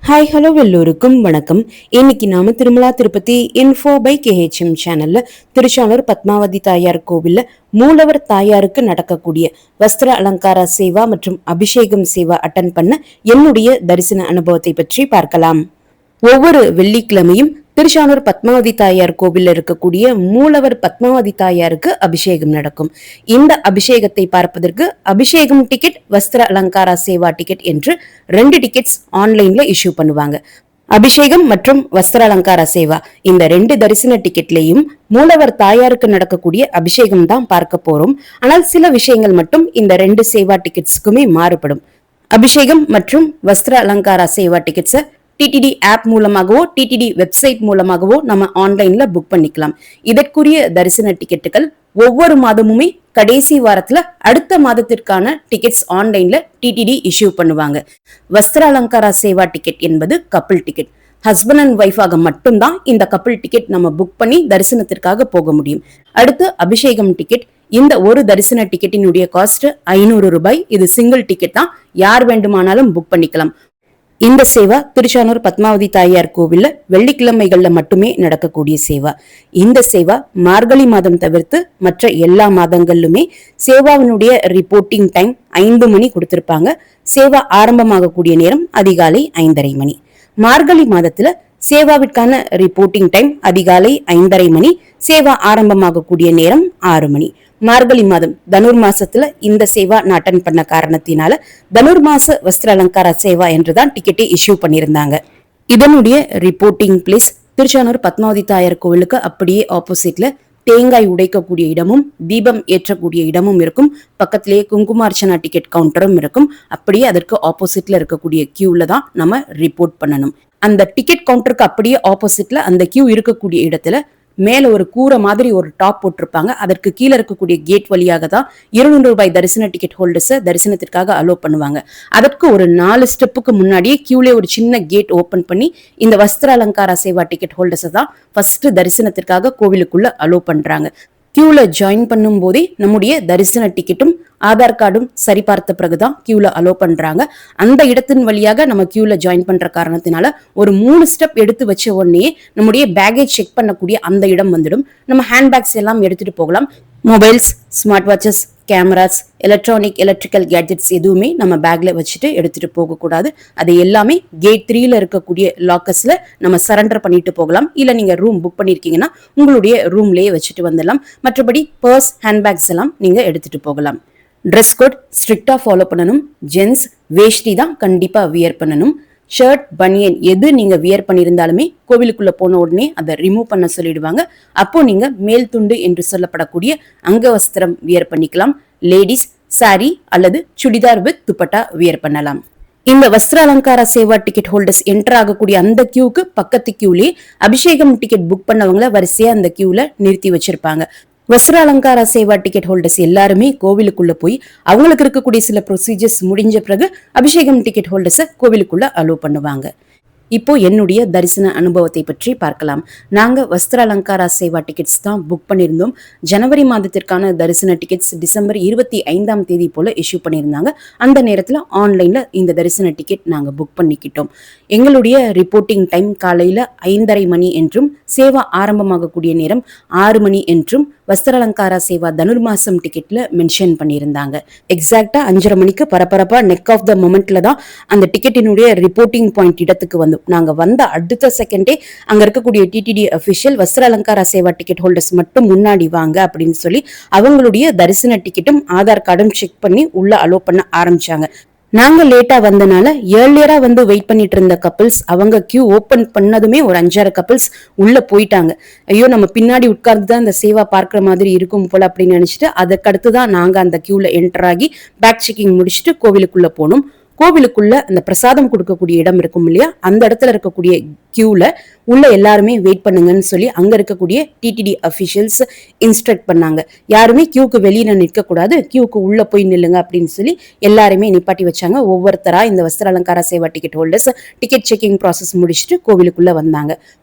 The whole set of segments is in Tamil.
ஹாய் ஹலோ எல்லோருக்கும் வணக்கம். இன்னைக்கு நாம திருமலா திருப்பதி இன்ஃபோ பை கேஹெச்எம் சேனல்ல திருச்சானூர் பத்மாவதி தாயார் கோவில்ல மூலவர் தாயாருக்கு நடக்கக்கூடிய வஸ்திர அலங்கார சேவா மற்றும் அபிஷேகம் சேவா அட்டன் பண்ண என்னுடைய தரிசன அனுபவத்தை பற்றி பார்க்கலாம். ஒவ்வொரு வெள்ளிக்கிழமையும் திருச்சானூர் பத்மாவதி தாயார் கோவில்ல இருக்கக்கூடிய மூலவர் பத்மாவதி தாயாருக்கு அபிஷேகம் நடக்கும். இந்த அபிஷேகத்தை பார்ப்பதற்கு அபிஷேகம் டிக்கெட், வஸ்திர அலங்கார சேவா டிக்கெட் என்று 2 டிக்கெட்ஸ் ஆன்லைன்ல இஷ்யூ பண்ணுவாங்க. அபிஷேகம் மற்றும் வஸ்திர அலங்கார சேவா இந்த 2 தரிசன டிக்கெட்லயும் மூலவர் தாயாருக்கு நடக்கக்கூடிய அபிஷேகம் தான் பார்க்க போறோம். ஆனால் சில விஷயங்கள் மட்டும் இந்த 2 சேவா டிக்கெட்ஸுக்குமே மாறுபடும். அபிஷேகம் மற்றும் வஸ்திர அலங்கார சேவா டிக்கெட்ஸை டிடிடி ஆப் மூலமாகவோ டிடிடி வெப்சைட் மூலமாகவோ நம்ம ஆன்லைன்ல புக் பண்ணிக்கலாம். இதற்குரிய தரிசன டிக்கெட்டுகள் ஒவ்வொரு மாதமுமே கடைசி வாரத்துல அடுத்த மாதத்திற்கான டிக்கெட்ஸ் ஆன்லைன்ல டிடிடி இஷ்யூ பண்ணுவாங்க. வஸ்திர அலங்கார சேவா டிக்கெட் என்பது கப்பிள் டிக்கெட். ஹஸ்பண்ட் அண்ட் ஒய்ஃபாக மட்டும்தான் இந்த கப்பிள் டிக்கெட் நம்ம புக் பண்ணி தரிசனத்திற்காக போக முடியும். அடுத்து அபிஷேகம் டிக்கெட். இந்த ஒரு தரிசன டிக்கெட்டினுடைய காஸ்ட் 500 ரூபாய். இது சிங்கிள் டிக்கெட் தான், யார் வேண்டுமானாலும் புக் பண்ணிக்கலாம். இந்த சேவா திருச்சானூர் பத்மாவதி தாயார் கோவில்ல வெள்ளிக்கிழமைகள்ல மட்டுமே நடக்கக்கூடிய சேவா. இந்த சேவா மார்கழி மாதம் தவிர்த்து மற்ற எல்லா மாதங்களிலுமே சேவாவினுடைய ரிப்போர்ட்டிங் டைம் 5 மணி கொடுத்திருப்பாங்க. சேவா ஆரம்பமாகக்கூடிய நேரம் அதிகாலை 5:30 மணி. மார்கழி மாதத்துல சேவாவிற்கான ரிப்போர்ட்டிங் டைம் அதிகாலை 5:30 மணி. சேவா ஆரம்பமாகக்கூடிய நேரம் 6 மணி. மார்கழி மாதம் தனுர் மாசத்துல இந்த சேவா நான் அட்டன் பண்ண காரணத்தினால தனுர் மாச வஸ்திர அலங்கார சேவா என்றுதான் டிக்கெட்டை இஷ்யூ பண்ணியிருந்தாங்க. இதனுடைய ரிப்போர்ட்டிங் பிளேஸ் திருச்சானூர் பத்மாவதி தாயார் கோவிலுக்கு அப்படியே ஆப்போசிட்ல தேங்காய் உடைக்கக்கூடிய இடமும் தீபம் ஏற்றக்கூடிய இடமும் இருக்கும். பக்கத்திலேயே குங்குமார்ச்சனா டிக்கெட் கவுண்டரும் இருக்கும். அப்படியே அதற்கு ஆப்போசிட்ல இருக்கக்கூடிய கியூல தான் நம்ம ரிப்போர்ட் பண்ணணும். அந்த டிக்கெட் கவுண்டருக்கு அப்படியே ஆப்போசிட்ல அந்த கியூ இருக்கக்கூடிய இடத்துல மேல ஒரு கூரை மாதிரி ஒரு டாப் போட்டிருப்பாங்க. அதற்கு கீழே இருக்கக்கூடிய கேட் வழியாக தான் 200 ரூபாய் தரிசன டிக்கெட் ஹோல்டர்ஸை தரிசனத்திற்காக அலோ பண்ணுவாங்க. அதற்கு ஒரு 4 ஸ்டெப்புக்கு முன்னாடியே கியூலே ஒரு சின்ன கேட் ஓபன் பண்ணி இந்த வஸ்திர அலங்கார சேவா டிக்கெட் ஹோல்டர்ஸை தான் ஃபர்ஸ்ட் தரிசனத்திற்காக கோவிலுக்குள்ள அலோ பண்றாங்க. கியூல ஜாயின் பண்ணும் போதே நம்முடைய தரிசன டிக்கெட்டும் ஆதார் கார்டும் சரி பார்த்த பிறகுதான் கியூல அலோ பண்றாங்க. அந்த இடத்தின் வழியாக நம்ம கியூல ஜாயின் பண்ற காரணத்தினால ஒரு 3 ஸ்டெப் எடுத்து வச்ச உடனே நம்முடைய பேக்கேஜ் செக் பண்ணக்கூடிய அந்த இடம் வந்துடும். நம்ம ஹேண்ட்பேக்ஸ் எல்லாம் எடுத்துட்டு போகலாம். Mobiles, smart watches, cameras, electrical gadgets எதுவுமே நம்ம பேக்ல வச்சுட்டு எடுத்துட்டு போக கூடாது. அதை எல்லாமே கேட் 3ல இருக்கக்கூடிய லாக்கர்ஸ்ல நம்ம சரண்டர் பண்ணிட்டு போகலாம். இல்ல நீங்க ரூம் புக் பண்ணிருக்கீங்கன்னா உங்களுடைய ரூம்லயே வச்சுட்டு வந்துடலாம். மற்றபடி பர்ஸ், ஹேண்ட்பேக்ஸ் எல்லாம் நீங்க எடுத்துட்டு போகலாம். ட்ரெஸ் கோட் ஸ்ட்ரிக்டா ஃபாலோ பண்ணணும். ஜென்ஸ் வேஷ்டி தான் கண்டிப்பா வியர் பண்ணணும். ஷர்ட், பனியன் எது நீங்க வியர் பண்ணியிருந்தாலுமே கோவிலுக்குள்ள போன உடனே அதை ரிமூவ் பண்ண சொல்லிடுவாங்க. அப்போ நீங்க மேல் துண்டு என்று சொல்லப்படக்கூடிய அங்கவஸ்திரம் வியர் பண்ணிக்கலாம். லேடிஸ் சாரி அல்லது சுடிதார் வித் துப்பட்டா வியர் பண்ணலாம். இந்த வஸ்திர அலங்கார சேவா டிக்கெட் ஹோல்டர்ஸ் என்டர் ஆகக்கூடிய அந்த கியூக்கு பக்கத்து கியூலே அபிஷேகம் டிக்கெட் புக் பண்ணவங்கள வரிசையா அந்த கியூல நிறுத்தி வச்சிருப்பாங்க. வஸ்திர அலங்கார சேவா டிக்கெட் ஹோல்டர்ஸ் எல்லாருமே கோவிலுக்குள்ள போய் அவங்களுக்கு இருக்கக்கூடிய சில ப்ரொசீஜர்ஸ் முடிஞ்ச பிறகு அபிஷேகம் டிக்கெட் ஹோல்டர்ஸை கோவிலுக்குள்ள அலோ பண்ணுவாங்க. இப்போ என்னுடைய தரிசன அனுபவத்தை பற்றி பார்க்கலாம். நாங்க வஸ்திர அலங்கார சேவா டிக்கெட்ஸ் தான் புக் பண்ணியிருந்தோம். ஜனவரி மாதத்திற்கான தரிசன டிக்கெட்ஸ் டிசம்பர் 25ஆம் தேதி போல இஷ்யூ பண்ணியிருந்தாங்க. அந்த நேரத்துல ஆன்லைன்ல இந்த தரிசன டிக்கெட் நாங்க புக் பண்ணிக்கிட்டோம். எங்களுடைய ரிப்போர்ட்டிங் டைம் காலையில 5:30 மணி என்றும் சேவா ஆரம்பமாகக்கூடிய நேரம் 6 மணி என்றும் வஸ்திர அலங்கார சேவா தனுர் மாசம் டிக்கெட்ல மென்ஷன் பண்ணியிருந்தாங்க. எக்ஸாக்டா 5:30 மணிக்கு பரபரப்பா நெக் ஆஃப் த மொமெண்ட்ல தான் அந்த டிக்கெட்டினுடைய ரிப்போர்ட்டிங் பாயிண்ட் இடத்துக்கு வந்து நாங்க வந்த அடுத்த செகண்டே அங்க இருக்கக்கூடிய டிடிடி அபிஷியல் வஸ்திர அலங்கார சேவா டிக்கெட் ஹோல்டர்ஸ் மட்டும் முன்னாடி வாங்க அப்படின்னு சொல்லி அவங்களுடைய தரிசன டிக்கெட்டும் ஆதார் கார்டும் செக் பண்ணி உள்ள அலோ பண்ண ஆரம்பிச்சாங்க. நாங்க லேட்டா வந்தனால ஏர்லியரா வந்து வெயிட் பண்ணிட்டு இருந்த கப்பிள்ஸ் அவங்க கியூ ஓபன் பண்ணதுமே ஒரு 5-6 கப்பிள்ஸ் உள்ள போயிட்டாங்க. ஐயோ நம்ம பின்னாடி உட்கார்ந்துதான் இந்த சேவா பார்க்கிற மாதிரி இருக்கும் போல அப்படின்னு நினைச்சிட்டு அதுக்கடுத்துதான் நாங்க அந்த கியூல என்டர் ஆகி பேக் செக்கிங் முடிச்சுட்டு கோவிலுக்குள்ள போனோம். கோவிலுக்குள்ள அந்த பிரசாதம் கொடுக்கக்கூடிய இடம் இருக்கும் இல்லையா, அந்த இடத்துல இருக்கக்கூடிய கியூல உள்ள எல்லாருமே வெயிட் பண்ணுங்கன்னு சொல்லி அங்க இருக்கக்கூடிய டிடிடி அபிஷியல்ஸ் இன்ஸ்ட்ரக்ட் பண்ணாங்க. யாருமே கியூக்கு வெளியில நிற்க கூடாது, கியூக்கு உள்ள போய் நில்லுங்க அப்படின்னு சொல்லி எல்லாருமே நிப்பாட்டி வச்சாங்க. ஒவ்வொருத்தரா இந்த வஸ்திர அலங்கார Seva ticket holders ticket checking process முடிச்சுட்டு கோவிலுக்குள்ள வந்தாங்க.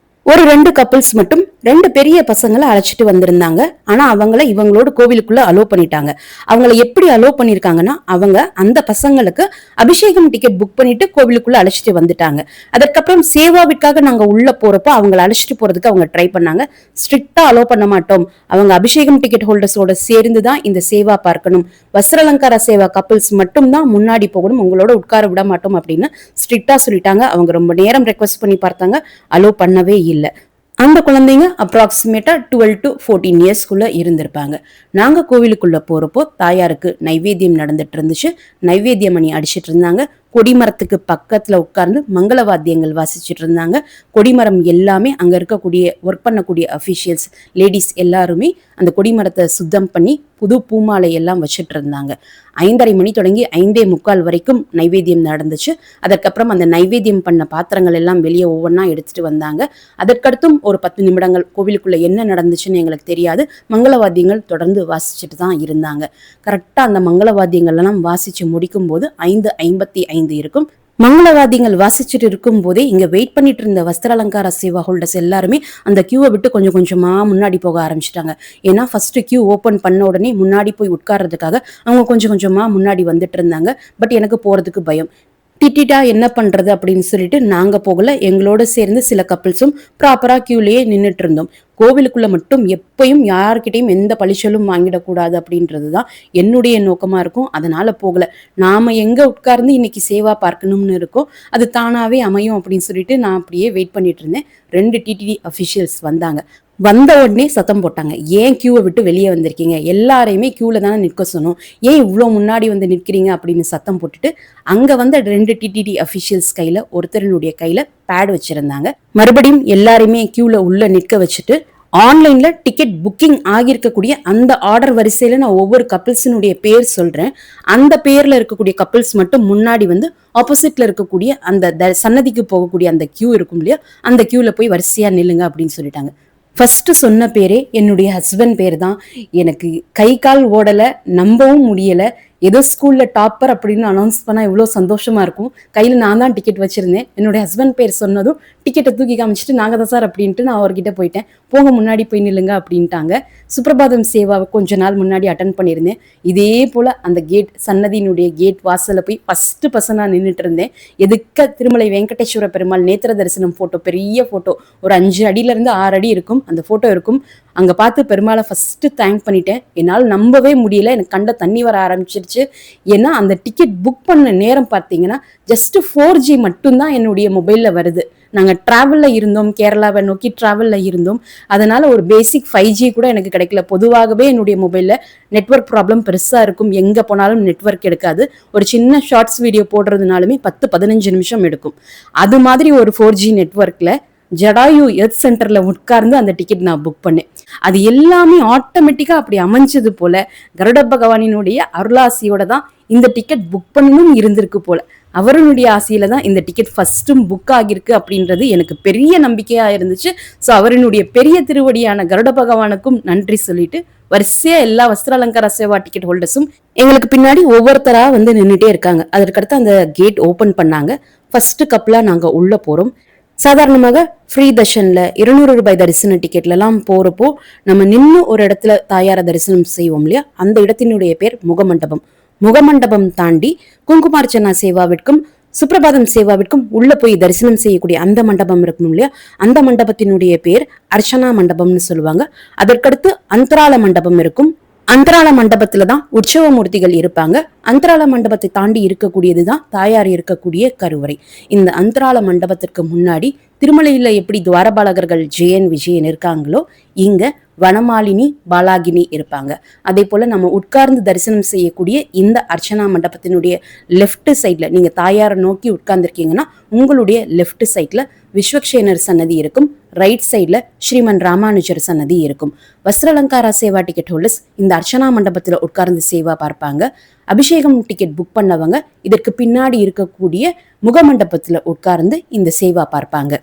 ஒரு 2 கப்பிள்ஸ் மட்டும் 2 பெரிய பசங்களை அழைச்சிட்டு வந்திருந்தாங்க. ஆனா அவங்கள இவங்களோட கோவிலுக்குள்ள அலோ பண்ணிட்டாங்க. அவங்கள எப்படி அலோ பண்ணிருக்காங்கன்னா, அவங்க அந்த பசங்களுக்கு அபிஷேகம் டிக்கெட் புக் பண்ணிட்டு கோவிலுக்குள்ள அழைச்சிட்டு வந்துட்டாங்க. அதற்கப்புறம் சேவாவிற்காக நாங்க உள்ள போறப்போ அவங்களை அழைச்சிட்டு போறதுக்கு அவங்க ட்ரை பண்ணாங்க. ஸ்ட்ரிக்டா அலோ பண்ண மாட்டோம், அவங்க அபிஷேகம் டிக்கெட் ஹோல்டர்ஸோட சேர்ந்து தான் இந்த சேவா பார்க்கணும், வஸ்திரலங்கார சேவா கப்பிள்ஸ் மட்டும் தான் முன்னாடி போகணும், உங்களோட உட்கார விட மாட்டோம் அப்படின்னு ஸ்ட்ரிக்டா சொல்லிட்டாங்க. அவங்க ரொம்ப நேரம் ரெக்வஸ்ட் பண்ணி பார்த்தாங்க, அலோ பண்ணவே இல்லை. அந்த குழந்தைங்க அப்ராக்சிமேட்டா 12 to 14 இயர்ஸ்க்குள்ள இருந்திருப்பாங்க. நாங்க கோவிலுக்குள்ள போறப்போ தாயாருக்கு நைவேத்தியம் நடந்துட்டு இருந்துச்சு. நைவேத்திய மணி அடிச்சிட்டு இருந்தாங்க. கொடிமரத்துக்கு பக்கத்துல உட்கார்ந்து மங்கள வாத்தியங்கள் வாசிச்சுட்டு இருந்தாங்க. கொடிமரம் எல்லாமே அங்க இருக்கக்கூடிய ஒர்க் பண்ணக்கூடிய அபிஷியல்ஸ் லேடிஸ் எல்லாருமே அந்த கொடிமரத்தை சுத்தம் பண்ணி புது பூமாலை எல்லாம் வச்சுட்டு இருந்தாங்க. 5:30 மணி தொடங்கி 5:45 வரைக்கும் நைவேத்தியம் நடந்துச்சு. அதற்கப்புறம் அந்த நைவேத்தியம் பண்ண பாத்திரங்கள் எல்லாம் வெளியே ஒவ்வொன்றா எடுத்துட்டு வந்தாங்க. அதற்கடுத்தும் ஒரு 10 நிமிடங்கள் கோவிலுக்குள்ள என்ன நடந்துச்சுன்னு எங்களுக்கு தெரியாது. மங்களவாத்தியங்கள் தொடர்ந்து வாசிச்சுட்டு தான் இருந்தாங்க. கரெக்டா அந்த மங்களவாத்தியங்கள் எல்லாம் வாசிச்சு முடிக்கும் போது 5:55 இருக்கும். மங்களவாதிகள் வாசிச்சுட்டு இருக்கும் போதே இங்க வெயிட் பண்ணிட்டு இருந்த வஸ்திர அலங்கார சேவா ஹோல்டர்ஸ் எல்லாருமே அந்த கியூவை விட்டு கொஞ்சம் கொஞ்சமா முன்னாடி போக ஆரம்பிச்சிட்டாங்க. ஏன்னா ஃபர்ஸ்ட் கியூ ஓபன் பண்ண உடனே முன்னாடி போய் உட்கார்றதுக்காக அவங்க கொஞ்சம் கொஞ்சமா முன்னாடி வந்துட்டு இருந்தாங்க. பட் எனக்கு போறதுக்கு பயம். திட்டிட்டா என்ன பண்றது அப்படின்னு சொல்லிட்டு நாங்க போகல. எங்களோட சேர்ந்து சில கப்பிள்ஸும் ப்ராப்பரா கியூலயே நின்றுட்டு இருந்தோம். கோவிலுக்குள்ள மட்டும் எப்பயும் யார்கிட்டையும் எந்த பழிச்சலும் வாங்கிடக்கூடாது அப்படின்றதுதான் என்னுடைய நோக்கமா இருக்கும். அதனால போகல. நாம எங்க உட்கார்ந்து இன்னைக்கு சேவா பார்க்கணும்னு இருக்கோம், அது தானாவே அமையும் அப்படின்னு சொல்லிட்டு நான் அப்படியே வெயிட் பண்ணிட்டு இருந்தேன். 2 டிடிடி அபிஷியல்ஸ் வந்தாங்க. வந்த உடனே சத்தம் போட்டாங்க, ஏன் கியூவை விட்டு வெளியே வந்திருக்கீங்க, எல்லாரையுமே கியூல தானே நிற்க சொன்னோம், ஏன் இவ்வளோ முன்னாடி வந்து நிற்கிறீங்க அப்படின்னு சத்தம் போட்டுட்டு அங்க வந்த 2 டிடிடி அபிஷியல்ஸ் கையில ஒருத்தருடைய கையில பேட் வச்சிருந்தாங்க. மறுபடியும் எல்லாருமே கியூல உள்ள நிற்க வச்சுட்டு ஆன்லைன்ல டிக்கெட் புக்கிங் ஆகியிருக்கக்கூடிய அந்த ஆர்டர் வரிசையில நான் ஒவ்வொரு கப்பிள்ஸினுடைய பேர் சொல்றேன். அந்த பேர்ல இருக்கக்கூடிய கப்பிள்ஸ் மட்டும் முன்னாடி வந்து ஆப்போசிட்ல இருக்கக்கூடிய அந்த சன்னதிக்கு போகக்கூடிய அந்த கியூ இருக்கும் இல்லையா, அந்த கியூல போய் வரிசையா நில்லுங்க அப்படின்னு சொல்லிட்டாங்க. ஃபர்ஸ்ட் சொன்ன பேரே என்னுடைய ஹஸ்பண்ட் பேர் தான். எனக்கு கை கால் ஓடல, நம்பவும் முடியல. ஏதோ ஸ்கூல்ல டாப்பர் அப்படின்னு அனௌன்ஸ் பண்ணா எவ்வளவு சந்தோஷமா இருக்கும். கையில நான் தான் டிக்கெட் வச்சிருந்தேன். என்னுடைய ஹஸ்பண்ட் பேர் சொன்னதும் டிக்கெட்டை தூக்கி காமிச்சிட்டு நாங்க தான் சார் அப்படின்ட்டு நான் அவர்கிட்ட போயிட்டேன். போங்க முன்னாடி போய் நில்லுங்க அப்படின்ட்டாங்க. சுப்ரபாதம் சேவாவை கொஞ்ச நாள் முன்னாடி அட்டன் பண்ணியிருந்தேன். இதே போல அந்த கேட் சன்னதியினுடைய கேட் வாசல்ல போய் ஃபர்ஸ்ட் பர்சனா நின்றுட்டு இருந்தேன். எதுக்க திருமலை வெங்கடேஸ்வர பெருமாள் நேத்திர தரிசனம் போட்டோ, பெரிய போட்டோ, ஒரு 5 அடியில இருந்து 6 அடி இருக்கும் அந்த போட்டோ இருக்கும். அங்க பார்த்து பெருமாளை ஃபர்ஸ்ட் தேங்க் பண்ணிட்டேன். என்னால் நம்பவே முடியல, எனக்கு கண்ட தண்ணி வர ஆரம்பிச்சிருச்சு. ஏன்னா அந்த டிக்கெட் புக் பண்ண நேரம் பார்த்தீங்கன்னா ஜஸ்ட் 4G மட்டும்தான் என்னுடைய மொபைல்ல வருது. நாங்க டிராவல்ல இருந்தோம், கேரளாவை நோக்கி டிராவல்ல இருந்தோம். அதனால ஒரு பேசிக் 5G கூட எனக்கு கிடைக்கல. பொதுவாகவே என்னுடைய மொபைல்ல நெட்வொர்க் ப்ராப்ளம் பெருசா இருக்கும், எங்க போனாலும் நெட்வொர்க் எடுக்காது. ஒரு சின்ன ஷார்ட்ஸ் வீடியோ போடுறதுனாலுமே 10-15 நிமிஷம் எடுக்கும். அது மாதிரி ஒரு 4G நெட்வொர்க்ல ஜடாயு எர்த் சென்டர்ல உட்கார்ந்து அந்த டிக்கெட் நான் புக் பண்ணேன். அது எல்லாமே ஆட்டோமேட்டிக்கா அப்படி அமைஞ்சது போல, கருட பகவானினுடைய அருளாசியோட தான் இந்த டிக்கெட் புக் பண்ணணும் இருந்திருக்கு போல. அவருடைய ஆசையில தான் இந்த டிக்கெட் ஃபர்ஸ்டும் புக் ஆகிருக்கு அப்படின்றது எனக்கு பெரிய நம்பிக்கையா இருந்துச்சு. ஸோ அவருடைய பெரிய திருவடியான கருட பகவானுக்கும் நன்றி சொல்லிட்டு வரிசையா எல்லா வஸ்திர அலங்கார சேவா டிக்கெட் ஹோல்டர்ஸும் எங்களுக்கு பின்னாடி ஒவ்வொருத்தரா வந்து நின்றுட்டே இருக்காங்க. அதற்கடுத்து அந்த கேட் ஓபன் பண்ணாங்க. ஃபர்ஸ்ட் கப்லா நாங்க உள்ள போறோம். சாதாரணமாக ஃப்ரீ தர்ஷன்ல 200 ரூபாய் தரிசன டிக்கெட்ல எல்லாம் போறப்போ நம்ம நின்று ஒரு இடத்துல தாயார தரிசனம் செய்வோம் இல்லையா, அந்த இடத்தினுடைய பேர் முகமண்டபம். முகமண்டபம் தாண்டி குங்குமார்ச்சனா சேவாவிற்கும் சுப்ரபாதம் சேவாவிற்கும் உள்ள போய் தரிசனம் செய்யக்கூடிய அந்த மண்டபம் இருக்கும் இல்லையா, அந்த மண்டபத்தினுடைய பேர் அர்ச்சனா மண்டபம்னு சொல்லுவாங்க. அதற்கடுத்து அந்தராள மண்டபம் இருக்கும். அந்தராள மண்டபத்துல தான் உற்சவ மூர்த்திகள் இருப்பாங்க. அந்தராள மண்டபத்தை தாண்டி இருக்கக்கூடியதுதான் தாயார் இருக்கக்கூடிய கருவறை. இந்த அந்தராள மண்டபத்திற்கு முன்னாடி திருமலையில எப்படி துவாரபாலகர்கள் ஜெயன் விஜயன் இருக்காங்களோ, இங்க வனமாலினி பாலாகினி இருப்பாங்க. அதே போல நம்ம உட்கார்ந்து தரிசனம் செய்யக்கூடிய இந்த அர்ச்சனா மண்டபத்தினுடைய லெஃப்ட் சைட்ல நீங்க தாயாரை நோக்கி உட்கார்ந்துருக்கீங்கன்னா உங்களுடைய லெஃப்ட் சைட்ல விஸ்வக்ஷேனர் சன்னதி இருக்கும். ரைட் சைட்ல ஸ்ரீமன் ராமானுஜர் சன்னதி இருக்கும். வஸ்திர அலங்கார சேவா டிக்கெட் ஹோல்டர்ஸ் இந்த அர்ச்சனா மண்டபத்துல உட்கார்ந்து சேவா பார்ப்பாங்க. அபிஷேகம் டிக்கெட் புக் பண்ணவங்க இதற்கு பின்னாடி இருக்கக்கூடிய முகமண்டபத்துல உட்கார்ந்து இந்த சேவா பார்ப்பாங்க.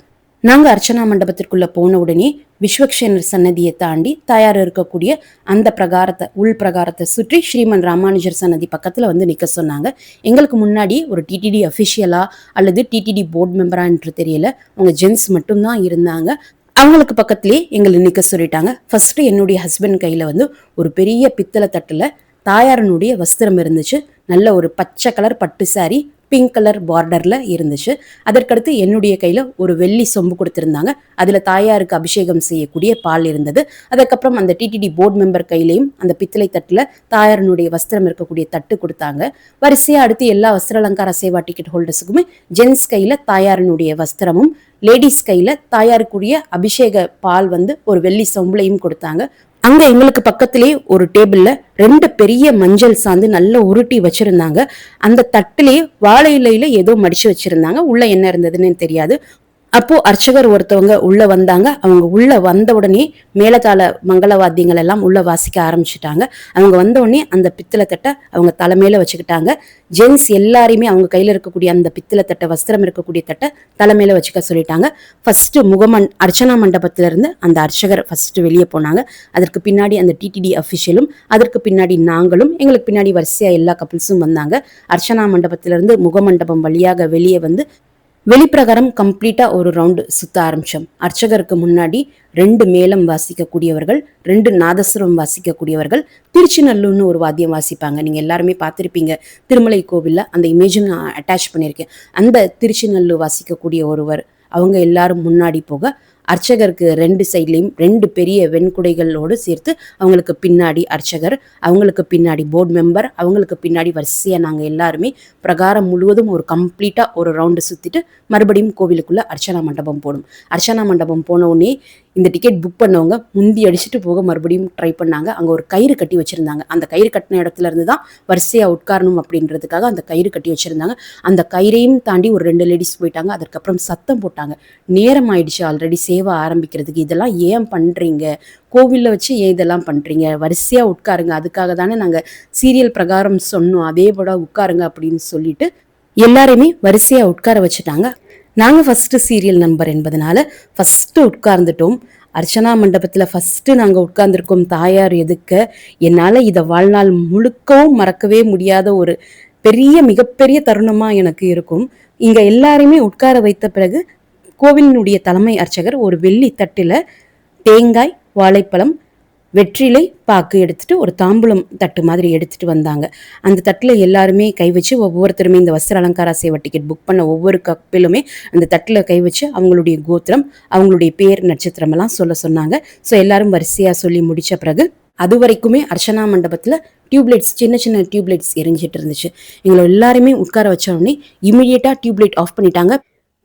நாங்க அர்ச்சனா மண்டபத்திற்குள்ள போன உடனே விஸ்வக்ஷேனர் சன்னதியை தாண்டி தயார் இருக்கக்கூடிய அந்த பிரகாரத்தை உள் பிரகாரத்தை சுற்றி ஸ்ரீமன் ராமானுஜர் சன்னதி பக்கத்துல வந்து நிக்க சொன்னாங்க. எங்களுக்கு முன்னாடி ஒரு டிடிடி அபிஷியலா அல்லது டிடிடி போர்டு மெம்பரா என்று தெரியல, அவங்க ஜென்ஸ் மட்டும்தான் இருந்தாங்க. அவங்களுக்கு பக்கத்துலேயே எங்களை நிற்க சொல்லிட்டாங்க. ஃபர்ஸ்ட் என்னுடைய ஹஸ்பண்ட் கையில் வந்து ஒரு பெரிய பித்தளை தட்டில் தாயாரனுடைய வஸ்திரம் இருந்துச்சு. நல்ல ஒரு பச்சை கலர் பட்டு சாரி, பிங்க் கலர் பார்டர்ல இருந்துச்சு. அதற்கடுத்து என்னுடைய கையில ஒரு வெள்ளி சொம்பு கொடுத்திருந்தாங்க. அதுல தாயாருக்கு அபிஷேகம் செய்யக்கூடிய பால் இருந்தது. அதுக்கப்புறம் அந்த டிடிடி போர்டு மெம்பர் கையிலையும் அந்த பித்தளை தட்டுல தாயாரனுடைய வஸ்திரம் இருக்கக்கூடிய தட்டு கொடுத்தாங்க. வரிசையா அடுத்து எல்லா வஸ்திர அலங்கார சேவா டிக்கெட் ஹோல்டர்ஸுக்குமே ஜென்ஸ் கையில தாயாரனுடைய வஸ்திரமும், லேடிஸ் கையில தாயாருக்குரிய அபிஷேக பால் வந்து ஒரு வெள்ளி சொம்புலையும் கொடுத்தாங்க. அங்க எங்களுக்கு பக்கத்திலே ஒரு டேபிள்ல 2 பெரிய மஞ்சள் சாந்து நல்லா உருட்டி வச்சிருந்தாங்க. அந்த தட்டிலே வாழை இலையில ஏதோ மடிச்சு வச்சிருந்தாங்க. உள்ள என்ன இருந்ததுன்னு தெரியாது. அப்போ அர்ச்சகர் ஒருத்தவங்க உள்ள வந்தாங்க. அவங்க உள்ள வந்த உடனே மேலதாள மங்களவாத்தியங்கள் எல்லாம் உள்ள வாசிக்க ஆரம்பிச்சுட்டாங்க. அவங்க வந்த உடனே அந்த பித்தளை தட்டை அவங்க தலைமையில வச்சுக்கிட்டாங்க. ஜென்ஸ் எல்லாரையுமே அவங்க கையில இருக்கக்கூடிய அந்த பித்தளை தட்டை, வஸ்திரம் இருக்கக்கூடிய தட்டை தலைமையில வச்சுக்க சொல்லிட்டாங்க. ஃபர்ஸ்ட் அர்ச்சனா மண்டபத்தில இருந்து அந்த அர்ச்சகர் ஃபர்ஸ்ட் வெளியே போனாங்க. அதற்கு பின்னாடி அந்த டிடிடி அபிஷியலும், அதற்கு பின்னாடி நாங்களும், எங்களுக்கு பின்னாடி வரிசையா எல்லா கப்பிள்ஸும் வந்தாங்க. அர்ச்சனா மண்டபத்திலிருந்து முகமண்டபம் வழியாக வெளியே வந்து வெளிப்பிரகாரம் கம்ப்ளீட்டா ஒரு ரவுண்டு சுத்த ஆரம்பிச்சோம். அர்ச்சகருக்கு முன்னாடி 2 மேளம் வாசிக்கக்கூடியவர்கள், 2 நாதஸ்வரம் வாசிக்கக்கூடியவர்கள், திருச்சிநல்லூர்னு ஒரு வாத்தியம் வாசிப்பாங்க. நீங்க எல்லாருமே பார்த்துருப்பீங்க. திருமலை கோவில்ல அந்த இமேஜும் நான் அட்டாச் பண்ணியிருக்கேன். அந்த திருச்சிநல்லூர் வாசிக்கக்கூடிய ஒருவர் அவங்க எல்லாரும் முன்னாடி போக, அர்ச்சகருக்கு 2 சைட்லையும் 2 பெரிய வெண்குடைகளோடு சேர்த்து அவங்களுக்கு பின்னாடி அர்ச்சகர், அவங்களுக்கு பின்னாடி போர்டு மெம்பர், அவங்களுக்கு பின்னாடி வரிசையா நாங்கள் எல்லாருமே பிரகாரம் முழுவதும் ஒரு கம்ப்ளீட்டா ஒரு ரவுண்டு சுத்திட்டு மறுபடியும் கோவிலுக்குள்ள அர்ச்சனா மண்டபம் போடும். அர்ச்சனா மண்டபம் போன உடனே இந்த டிக்கெட் புக் பண்ணவங்க முந்தி அடிச்சுட்டு போக மறுபடியும் ட்ரை பண்ணாங்க. அங்கே ஒரு கயிறு கட்டி வச்சுருந்தாங்க. அந்த கயிறு கட்டின இடத்துல இருந்து தான் வரிசையாக உட்காரணும் அப்படின்றதுக்காக அந்த கயிறு கட்டி வச்சுருந்தாங்க. அந்த கயிறையும் தாண்டி ஒரு 2 லேடிஸ் போயிட்டாங்க. அதற்கப்புறம் சத்தம் போட்டாங்க. நேரம் ஆயிடுச்சு ஆல்ரெடி சேவை ஆரம்பிக்கிறதுக்கு, இதெல்லாம் ஏன் பண்ணுறீங்க, கோவிலில் வச்சு ஏன் இதெல்லாம் பண்ணுறீங்க, வரிசையாக உட்காருங்க, அதுக்காக தானே நாங்கள் சீரியல் பிரகாரம் சொன்னோம், அதே போல உட்காருங்க அப்படின்னு சொல்லிட்டு எல்லாரையுமே வரிசையாக உட்கார வச்சுட்டாங்க. நாங்கள் ஃபஸ்ட்டு சீரியல் நம்பர் என்பதனால ஃபஸ்ட்டு உட்கார்ந்துட்டோம். அர்ச்சனா மண்டபத்தில் ஃபஸ்ட்டு நாங்கள் உட்கார்ந்துருக்கோம். தாயார் எதுக்க என்னால் இதை வாழ்நாள் முழுக்கவும் மறக்கவே முடியாத ஒரு மிகப்பெரிய தருணமாக எனக்கு இருக்கும். இங்கே எல்லாரையுமே உட்கார வைத்த பிறகு கோவிலினுடைய தலைமை அர்ச்சகர் ஒரு வெள்ளி தட்டில் தேங்காய், வாழைப்பழம், வெற்றிலை பாக்கு எடுத்துட்டு ஒரு தாம்பூலம் தட்டு மாதிரி எடுத்துட்டு வந்தாங்க. அந்த தட்டில் எல்லாருமே கை வச்சு ஒவ்வொருத்தருமே இந்த வஸ்திர அலங்கார சேவை டிக்கெட் புக் பண்ண ஒவ்வொரு கப்பிலுமே அந்த தட்டில் கை வச்சு அவங்களுடைய கோத்திரம், அவங்களுடைய பேர், நட்சத்திரம் எல்லாம் சொல்ல சொன்னாங்க. ஸோ எல்லாரும் வரிசையாக சொல்லி முடித்த பிறகு அது வரைக்குமே அர்ச்சனா மண்டபத்தில் டியூப்லைட்ஸ், சின்ன சின்ன டியூப்லைட்ஸ் எரிஞ்சிட்டு இருந்துச்சு. எங்களை எல்லாருமே உட்கார வச்ச உடனே இமீடியட்டாக டியூப்லைட் ஆஃப் பண்ணிட்டாங்க.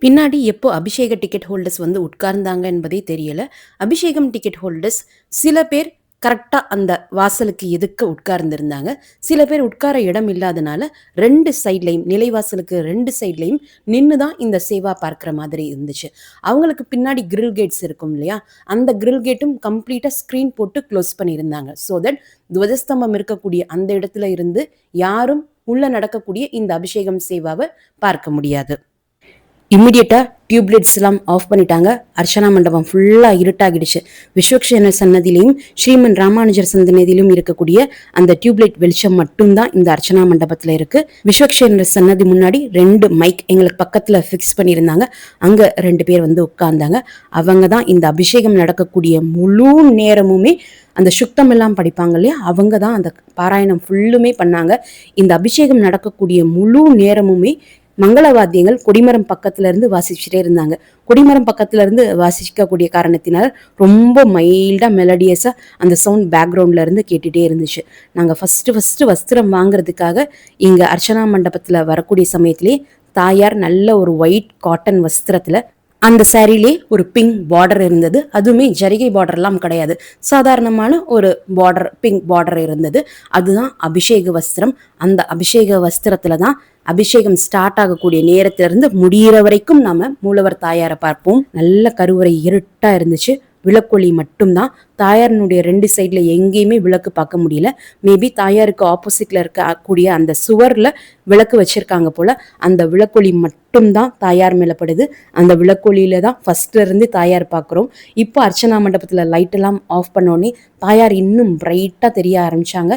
பின்னாடி எப்போ அபிஷேக டிக்கெட் ஹோல்டர்ஸ் வந்து உட்கார்ந்தாங்க என்பதே தெரியல. அபிஷேகம் டிக்கெட் ஹோல்டர்ஸ் சில பேர் கரெக்டாக அந்த வாசலுக்கு எதுக்க உட்கார்ந்துருந்தாங்க. சில பேர் உட்கார இடம் இல்லாதனால 2 சைட்லையும், நிலைவாசலுக்கு 2 சைட்லையும் நின்று தான் இந்த சேவா பார்க்குற மாதிரி இருந்துச்சு. அவங்களுக்கு பின்னாடி கிரில் கேட்ஸ் இருக்கும் இல்லையா, அந்த கிரில் கேட்டும் கம்ப்ளீட்டாக ஸ்க்ரீன் போட்டு க்ளோஸ் பண்ணியிருந்தாங்க. ஸோ தட் துவஜஸ்தம்பம் இருக்கக்கூடிய அந்த இடத்துல இருந்து யாரும் உள்ள நடக்கக்கூடிய இந்த அபிஷேகம் சேவாவை பார்க்க முடியாது. இம்மிடியட்டாக டியூப்லைட்ஸ் எல்லாம் ஆஃப் பண்ணிட்டாங்க. அர்ச்சனா மண்டபம் ஃபுல்லாக இருட்டாகிடுச்சு. விஸ்வக்ஷேனர் சன்னதியிலையும் ஸ்ரீமன் ராமானுஜர் சன்னதியிலும் இருக்கக்கூடிய அந்த டியூப்லைட் வெளிச்சம் மட்டும்தான் இந்த அர்ச்சனா மண்டபத்தில் இருக்கு. விஸ்வக்ஷேனர் சன்னதி முன்னாடி 2 மைக் எங்களுக்கு பக்கத்தில் ஃபிக்ஸ் பண்ணியிருந்தாங்க. அங்கே 2 பேர் வந்து உட்கார்ந்தாங்க. அவங்க தான் இந்த அபிஷேகம் நடக்கக்கூடிய முழு நேரமுமே அந்த சுத்தம் எல்லாம் படிப்பாங்க இல்லையா, அவங்க தான் அந்த பாராயணம் ஃபுல்லுமே பண்ணாங்க. இந்த அபிஷேகம் நடக்கக்கூடிய முழு நேரமுமே மங்களவாத்தியங்கள் கொடிமரம் பக்கத்துல இருந்து வாசிச்சுட்டே இருந்தாங்க. கொடிமரம் பக்கத்துல இருந்து வாசிக்கக்கூடிய காரணத்தினால ரொம்ப மைல்டா மெலடியஸா அந்த சவுண்ட் பேக்ரவுண்ட்ல இருந்து கேட்டுட்டே இருந்துச்சு. நாங்க ஃபர்ஸ்ட் வஸ்திரம் வாங்குறதுக்காக இங்க அர்ச்சனா மண்டபத்துல வரக்கூடிய சமயத்திலே தாயார் நல்ல ஒரு ஒயிட் காட்டன் வஸ்திரத்துல, அந்த சாரிலே ஒரு பிங்க் பார்டர் இருந்தது. அதுவுமே ஜரிகை பார்டர்லாம் கிடையாது, சாதாரணமான ஒரு பார்டர், பிங்க் பார்டர் இருந்தது. அதுதான் அபிஷேக வஸ்திரம். அந்த அபிஷேக வஸ்திரத்துல தான் அபிஷேகம் ஸ்டார்ட் ஆகக்கூடிய நேரத்திலிருந்து முடிகிற வரைக்கும் நாம மூலவர் தாயாரை பார்ப்போம். நல்ல கருவறை இருட்டா இருந்துச்சு. விளக்கொளி மட்டும்தான். தாயாரினுடைய 2 சைட்ல எங்கேயுமே விளக்கு பார்க்க முடியல. மேபி தாயாருக்கு ஆப்போசிட்ல இருக்கக்கூடிய அந்த சுவர்ல விளக்கு வச்சிருக்காங்க போல. அந்த விளக்கொளி மட்டும்தான் தாயார் மேல படுது. அந்த விளக்கொளியில தான் ஃபர்ஸ்ட்ல இருந்து தாயார் பார்க்குறோம். இப்போ அர்ச்சனா மண்டபத்துல லைட் எல்லாம் ஆஃப் பண்ணோடனே தாயார் இன்னும் பிரைட்டா தெரிய ஆரம்பிச்சாங்க.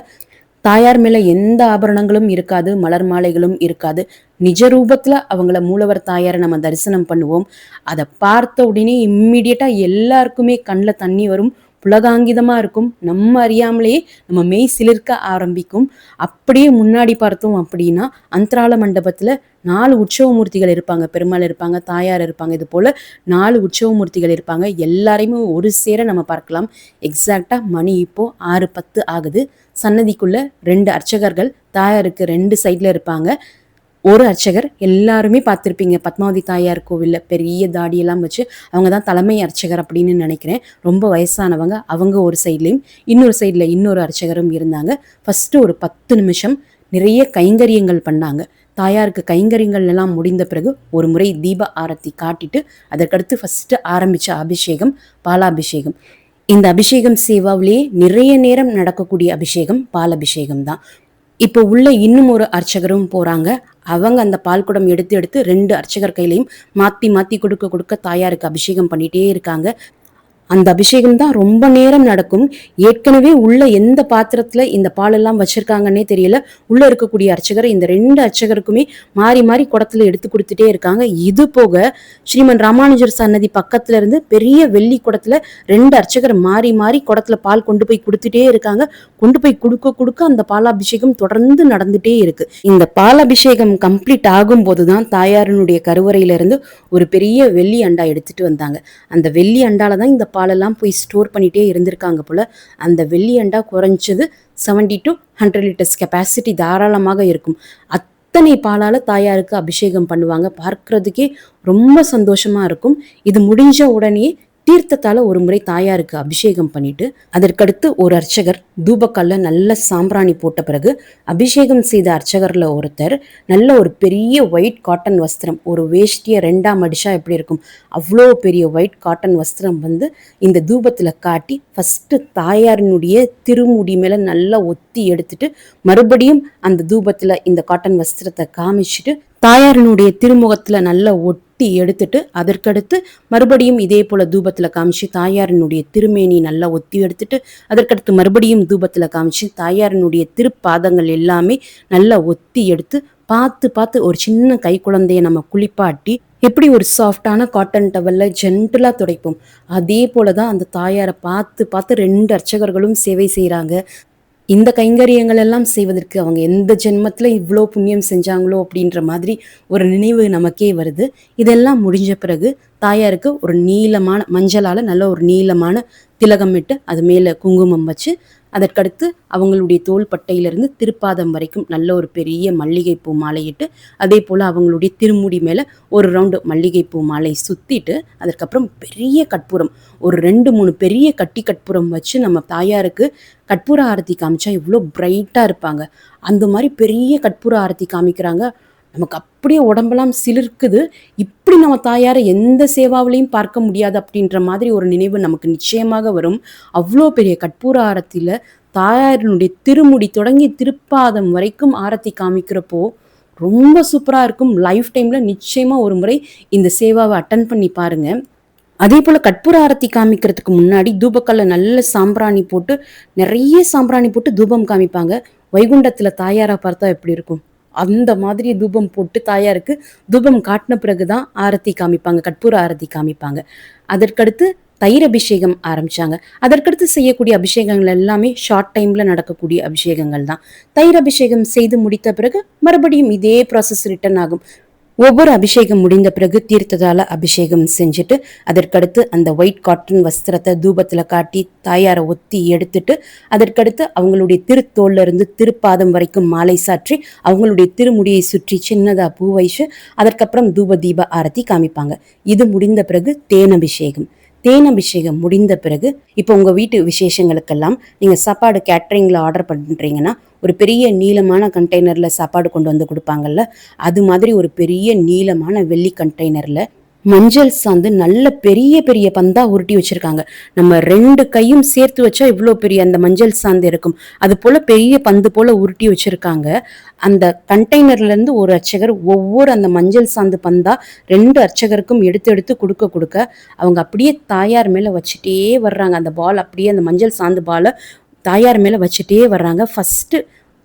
தாயார் மேல எந்த ஆபரணங்களும் இருக்காது, மலர் மாலைகளும் இருக்காது. நிஜ ரூபத்துல அவங்கள மூலவர் தாயாரை நம்ம தரிசனம் பண்ணுவோம். அதை பார்த்த உடனே இம்மிடியட்டா எல்லாருக்குமே கண்ணில் தண்ணி வரும், புலகாங்கிதமா இருக்கும். நம்ம அறியாமலேயே நம்ம மெய் சிலிர்க்க ஆரம்பிக்கும். அப்படியே முன்னாடி பார்த்தோம் அப்படின்னா அந்தராள மண்டபத்துல 4 உற்சவ மூர்த்திகள் இருப்பாங்க. பெருமாள் இருப்பாங்க, தாயார் இருப்பாங்க. இது போல 4 உற்சவ மூர்த்திகள் இருப்பாங்க. எல்லாரையுமே ஒரு சேர நம்ம பார்க்கலாம். எக்ஸாக்டா மணி இப்போ 6:10 ஆகுது. சன்னதிக்குள்ள 2 அர்ச்சகர்கள் தாயாருக்கு 2 சைட்ல இருப்பாங்க. ஒரு அர்ச்சகர் எல்லாருமே பார்த்துருப்பீங்க. பத்மாவதி தாயார் கோவில்ல பெரிய தாடியெல்லாம் வச்சு அவங்க தான் தலைமை அர்ச்சகர் அப்படின்னு நினைக்கிறேன். ரொம்ப வயசானவங்க. அவங்க ஒரு சைட்லையும் இன்னொரு சைடில் இன்னொரு அர்ச்சகரும் இருந்தாங்க. ஃபர்ஸ்ட் ஒரு 10 நிமிஷம் நிறைய கைங்கரியங்கள் பண்ணாங்க. தாயாருக்கு கைங்கரியங்கள் எல்லாம் முடிந்த பிறகு ஒரு முறை தீப ஆரத்தி காட்டிட்டு அதற்கடுத்து ஃபர்ஸ்ட் ஆரம்பிச்ச அபிஷேகம் பாலாபிஷேகம். இந்த அபிஷேகம் சேவாவிலேயே நிறைய நேரம் நடக்கக்கூடிய அபிஷேகம் பாலாபிஷேகம் தான். இப்போ உள்ள இன்னும் ஒரு அர்ச்சகரும் போறாங்க. அவங்க அந்த பால் குடம் எடுத்து எடுத்து 2 அர்ச்சகர் கையிலையும் மாத்தி மாத்தி கொடுக்க தாயாருக்கு அபிஷேகம் பண்ணிட்டே இருக்காங்க. அந்த அபிஷேகம் தான் ரொம்ப நேரம் நடக்கும். ஏற்கனவே உள்ள எந்த பாத்திரத்துல இந்த பால் எல்லாம் வச்சிருக்காங்கன்னே தெரியல. உள்ள இருக்கக்கூடிய அர்ச்சகர் இந்த 2 அர்ச்சகருக்குமே மாறி மாறி குடத்துல எடுத்து கொடுத்துட்டே இருக்காங்க. இது போக ஸ்ரீமன் ராமானுஜர் சன்னதி பக்கத்துல இருந்து பெரிய வெள்ளி குடத்துல 2 அர்ச்சகர் மாறி மாறி குடத்துல பால் கொண்டு போய் கொடுத்துட்டே இருக்காங்க. கொண்டு போய் கொடுக்க அந்த பாலாபிஷேகம் தொடர்ந்து நடந்துட்டே இருக்கு. இந்த பாலாபிஷேகம் கம்ப்ளீட் ஆகும் போதுதான் தாயாரனுடைய கருவறையில இருந்து ஒரு பெரிய வெள்ளி அண்டா எடுத்துட்டு வந்தாங்க. அந்த வெள்ளி அண்டால தான் இந்த பாலெல்லாம் போய் ஸ்டோர் பண்ணிட்டே இருந்திருக்காங்க போல. அந்த வெள்ளி அண்டா குறைஞ்சது 70 to 100 லிட்டர்ஸ் கெப்பாசிட்டி தாராளமாக இருக்கும். அத்தனை பாலால தாயாருக்கு அபிஷேகம் பண்ணுவாங்க. பார்க்கறதுக்கே ரொம்ப சந்தோஷமா இருக்கும். இது முடிஞ்ச உடனே தீர்த்தத்தால ஒரு முறை தாயாருக்கு அபிஷேகம் பண்ணிட்டு அதற்கடுத்து ஒரு அர்ச்சகர் தூபக்கல்ல நல்ல சாம்பிராணி போட்ட பிறகு அபிஷேகம் செய்த அர்ச்சகர்ல ஒருத்தர் நல்ல ஒரு பெரிய ஒயிட் காட்டன் வஸ்திரம், ஒரு வேஷ்டியை 2ஆ மடிச்சா எப்படி இருக்கும் அவ்வளோ பெரிய ஒயிட் காட்டன் வஸ்திரம் இந்த தூபத்துல காட்டி ஃபர்ஸ்ட் தாயாரினுடைய திருமுடி மேல நல்லா ஒத்தி எடுத்துட்டு மறுபடியும் அந்த தூபத்துல இந்த காட்டன் வஸ்திரத்தை காமிச்சிட்டு தாயாரினுடைய திருமுகத்துல நல்லா ஒட்டி எடுத்துட்டு அதற்கடுத்து மறுபடியும் இதே போல தூபத்துல காமிச்சு தாயாரினுடைய திருமேனி நல்லா ஒத்தி எடுத்துட்டு அதற்கடுத்து மறுபடியும் தூபத்துல காமிச்சு தாயாரினுடைய திருப்பாதங்கள் எல்லாமே நல்லா ஒத்தி எடுத்து பார்த்து பார்த்து ஒரு சின்ன கை குழந்தைய நம்ம குளிப்பாட்டி எப்படி ஒரு சாஃப்டான காட்டன் டவல்ல ஜென்டலா துடைப்போம் அதே போலதான் அந்த தாயாரை பார்த்து பார்த்து 2 அர்ச்சகர்களும் சேவை செய்யறாங்க. இந்த கைங்கரியங்கள் எல்லாம் செய்வதற்கு அவங்க எந்த ஜென்மத்துல இவ்வளோ புண்ணியம் செஞ்சாங்களோ அப்படின்ற மாதிரி ஒரு நினைவு நமக்கே வருது. இதெல்லாம் முடிஞ்ச பிறகு தாயாருக்கு ஒரு நீளமான மஞ்சளால நல்ல ஒரு நீளமான திலகம் இட்டு அது மேல குங்குமம் வச்சு அதற்கடுத்து அவங்களுடைய தோள்பட்டையிலிருந்து திருப்பாதம் வரைக்கும் நல்ல ஒரு பெரிய மல்லிகைப்பூ மாலையிட்டு அதே போல் அவங்களுடைய திருமுடி மேலே ஒரு ரவுண்டு மல்லிகைப்பூ மாலை சுற்றிட்டு அதற்கப்புறம் பெரிய கற்பூரம் ஒரு 2-3 பெரிய கட்டி கற்பூரம் வச்சு நம்ம தாயாருக்கு கற்பூர ஆரத்தி காமிச்சா இவ்வளோ பிரைட்டாக இருப்பாங்க. அந்த மாதிரி பெரிய கற்பூர ஆரத்தி காமிக்கிறாங்க. நமக்கு அப்படியே உடம்பெல்லாம் சிலிர்க்குது. இப்படி நம்ம தாயாரை எந்த சேவாவிலையும் பார்க்க முடியாது அப்படின்ற மாதிரி ஒரு நினைவு நமக்கு நிச்சயமாக வரும். அவ்வளோ பெரிய கற்பூர ஆரத்தியில் தாயாரினுடைய திருமுடி தொடங்கி திருப்பாதம் வரைக்கும் ஆரத்தி காமிக்கிறப்போ ரொம்ப சூப்பராக இருக்கும். லைஃப் டைமில் நிச்சயமாக ஒரு முறை இந்த சேவாவை அட்டன் பண்ணி பாருங்க. அதே போல் கற்பூர ஆரத்தி காமிக்கிறதுக்கு முன்னாடி தூபக்கல்ல நல்ல சாம்பிராணி போட்டு நிறைய சாம்பிராணி போட்டு தூபம் காமிப்பாங்க. வைகுண்டத்தில் தாயாரை பார்த்தா எப்படி இருக்கும் அந்த மாதிரி தூபம் போட்டு தாயாருக்கு தூபம் காட்டின பிறகுதான் ஆரத்தி காமிப்பாங்க, கற்பூர ஆரத்தி காமிப்பாங்க. அதற்கடுத்து தயிர் அபிஷேகம் ஆரம்பிச்சாங்க. அதற்கடுத்து செய்யக்கூடிய அபிஷேகங்கள் எல்லாமே ஷார்ட் டைம்ல நடக்கக்கூடிய அபிஷேகங்கள் தான். தயிர் அபிஷேகம் செய்து முடித்த பிறகு மறுபடியும் இதே ப்ராசஸ் ரிட்டர்ன் ஆகும். ஒவ்வொரு அபிஷேகம் முடிந்த பிறகு தீர்த்தத்தால அபிஷேகம் செஞ்சுட்டு அதற்கடுத்து அந்த ஒயிட் காட்டன் வஸ்திரத்தை தூபத்துல காட்டி தாயாரை ஒத்தி எடுத்துட்டு அதற்கடுத்து அவங்களுடைய திருத்தோல்ல இருந்து திருப்பாதம் வரைக்கும் மாலை சாற்றி அவங்களுடைய திருமுடியை சுற்றி சின்னதா பூ வைச்சு அதற்கப்புறம் தூப தீப ஆரத்தி காமிப்பாங்க. இது முடிந்த பிறகு தேன் அபிஷேகம் முடிந்த பிறகு இப்போ உங்க வீட்டு விசேஷங்களுக்கெல்லாம் நீங்க சாப்பாடு கேட்டரிங்ல ஆர்டர் பண்றீங்கன்னா ஒரு பெரிய நீளமான கண்டெய்னர்ல சாப்பாடு கொண்டு வந்து கொடுப்பாங்கல்ல, அது மாதிரி ஒரு பெரிய நீளமான வெள்ளி கண்டெய்னர்ல மஞ்சள் சாந்து நல்ல பெரிய பெரிய பந்தா உருட்டி வச்சிருக்காங்க. நம்ம 2 கையும் சேர்த்து வச்சா இவ்வளோ பெரிய அந்த மஞ்சள் சாந்து இருக்கும். அது போல பெரிய பந்து போல உருட்டி வச்சிருக்காங்க. அந்த கண்டெய்னர்ல இருந்து ஒரு அர்ச்சகர் ஒவ்வொரு அந்த மஞ்சள் சாந்து பந்தா 2 அர்ச்சகருக்கும் எடுத்து எடுத்து கொடுக்க அவங்க அப்படியே தாயார் மேல வச்சுட்டே வர்றாங்க. அந்த பால் அப்படியே அந்த மஞ்சள் சாந்து பாலை தாயார் மேல வச்சுட்டே வர்றாங்க. ஃபர்ஸ்ட்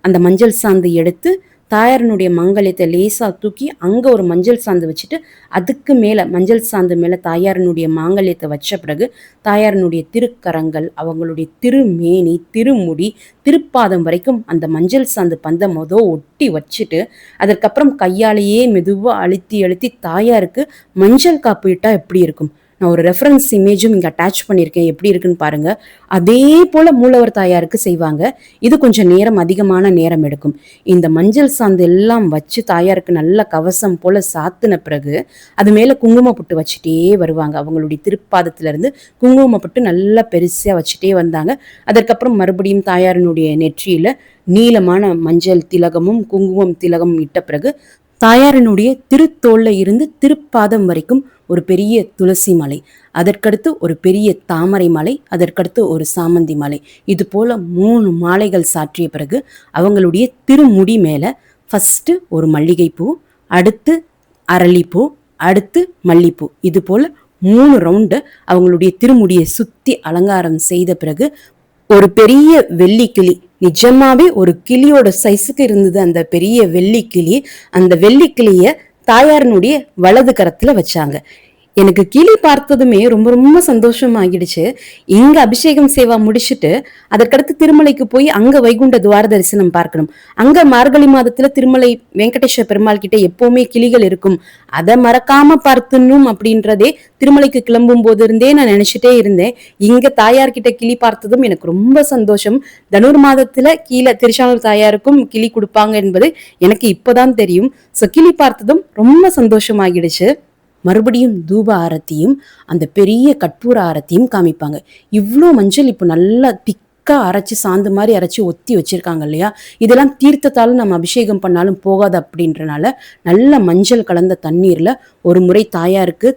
அந்த மஞ்சள் சாந்து எடுத்து தாயாரனுடைய மங்கலத்தை லேசா தூக்கி அங்க ஒரு மஞ்சள் சாந்து வச்சுட்டு அதுக்கு மேல மஞ்சள் சாந்து மேல தாயாரனுடைய மாங்கல்யத்தை வச்ச பிறகு தாயாரனுடைய திருக்கரங்கள், அவங்களுடைய திருமேனி, திருமுடி, திருப்பாதம் வரைக்கும் அந்த மஞ்சள் சாந்து பந்தை ஒட்டி வச்சுட்டு அதற்கப்புறம் கையாலேயே மெதுவா அழுத்தி அழுத்தி தாயாருக்கு மஞ்சள் காப்பு இட்டா எப்படி இருக்கும், நான் ஒரு ரெஃபரன்ஸ் இமேஜும் இங்கே அட்டாச் பண்ணியிருக்கேன், எப்படி இருக்குன்னு பாருங்க. அதே போல மூலவர் தாயாருக்கு செய்வாங்க. இது கொஞ்சம் நேரம், அதிகமான நேரம் எடுக்கும். இந்த மஞ்சள் சாந்து எல்லாம் வச்சு தாயாருக்கு நல்ல கவசம் போல சாத்தின பிறகு அது மேல குங்குமப்பட்டு வச்சுட்டே வருவாங்க. அவங்களுடைய திருப்பாதத்திலிருந்து குங்குமப்பட்டு நல்லா பெருசா வச்சுட்டே வந்தாங்க. அதற்கப்புறம் மறுபடியும் தாயாரினுடைய நெற்றியில நீளமான மஞ்சள் திலகமும் குங்குமம் திலகமும் இட்ட பிறகு தாயாரினுடைய திருத்தோல்ல இருந்து திருப்பாதம் வரைக்கும் ஒரு பெரிய துளசி மலை, அதற்கடுத்து ஒரு பெரிய தாமரை மலை, அதற்கடுத்து ஒரு சாமந்தி மலை, இது போல 3 மாலைகள் சாற்றிய பிறகு அவங்களுடைய திருமுடி மேல ஃபர்ஸ்ட் ஒரு மல்லிகைப்பூ, அடுத்து அரளிப்பூ, அடுத்து மல்லிப்பூ, இது போல 3 ரவுண்டு அவங்களுடைய திருமுடியை சுத்தி அலங்காரம் செய்த பிறகு ஒரு பெரிய வெள்ளி கிளி, நிஜமாவே ஒரு கிளியோட சைஸுக்கு இருந்தது அந்த பெரிய வெள்ளி கிளி. அந்த வெள்ளி கிளிய தாயாரனுடைய வலது கரத்துல வச்சாங்க. எனக்கு கிளி பார்த்ததுமே ரொம்ப ரொம்ப சந்தோஷமாகிடுச்சு. இங்க அபிஷேகம் சேவா முடிச்சுட்டு அதற்கடுத்து திருமலைக்கு போய் அங்க வைகுண்ட துவார தரிசனம் பார்க்கணும். அங்க மார்கழி மாதத்துல திருமலை வெங்கடேஸ்வர பெருமாள் கிட்ட எப்பவுமே கிளிகள் இருக்கும், அதை மறக்காம பார்த்துணும் அப்படின்றதே திருமலைக்கு கிளம்பும் போது இருந்தே நான் நினைச்சிட்டே இருந்தேன். இங்க தாயார்கிட்ட கிளி பார்த்ததும் எனக்கு ரொம்ப சந்தோஷம். தனுர் மாதத்துல கீழே திருச்சானூர் தாயாருக்கும் கிளி கொடுப்பாங்க என்பது எனக்கு இப்பதான் தெரியும். சோ கிளி பார்த்ததும் ரொம்ப சந்தோஷமாகிடுச்சு. மறுபடியும் தூப ஆரத்தியும் அந்த பெரிய கற்பூர ஆரத்தியும் காமிப்பாங்க. இவ்வளோ மஞ்சள் இப்போ நல்லா அரைச்சி சாந்து மாதிரி அரைச்சி ஒத்தி வச்சிருக்காங்க இல்லையா, இதெல்லாம் தீர்த்தத்தாலும் நம்ம அபிஷேகம் பண்ணாலும் போகாது. அப்படின்றனால நல்ல மஞ்சள் கலந்த தண்ணீர்ல ஒரு முறை தாயாருக்கு